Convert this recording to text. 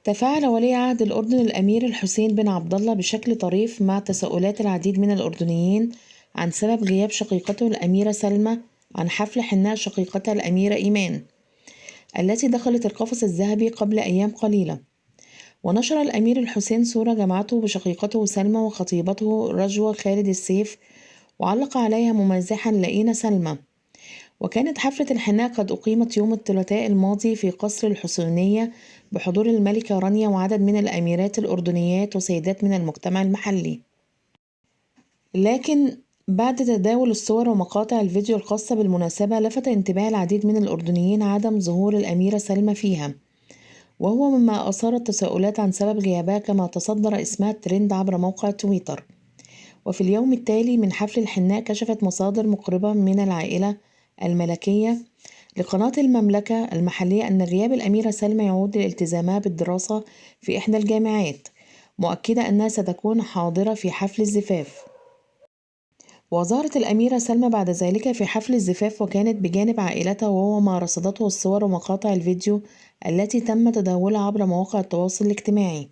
تفاعل ولي عهد الأردن الأمير الحسين بن عبد الله بشكل طريف مع تساؤلات العديد من الأردنيين عن سبب غياب شقيقته الأميرة سلمى عن حفل حناء شقيقتها الأميرة إيمان التي دخلت القفص الذهبي قبل أيام قليلة. ونشر الأمير الحسين صورة جمعته بشقيقته سلمى وخطيبته رجوة خالد السيف، وعلق عليها ممازحا: لقينا سلمى. وكانت حفلة الحناء قد أقيمت يوم الثلاثاء الماضي في قصر الحسينية بحضور الملكة رانيا وعدد من الأميرات الأردنيات وسيدات من المجتمع المحلي. لكن بعد تداول الصور ومقاطع الفيديو الخاصة بالمناسبة، لفت انتباه العديد من الأردنيين عدم ظهور الأميرة سلمى فيها، وهو مما أثار التساؤلات عن سبب غيابها، كما تصدر اسمها الترند عبر موقع تويتر. وفي اليوم التالي من حفل الحناء، كشفت مصادر مقربة من العائلة الملكية لقناة المملكة المحلية أن غياب الأميرة سلمى يعود لالتزامها بالدراسة في إحدى الجامعات، مؤكدة أنها ستكون حاضرة في حفل الزفاف. وظهرت الأميرة سلمى بعد ذلك في حفل الزفاف، وكانت بجانب عائلتها، وهو ما رصدته الصور ومقاطع الفيديو التي تم تداولها عبر مواقع التواصل الاجتماعي.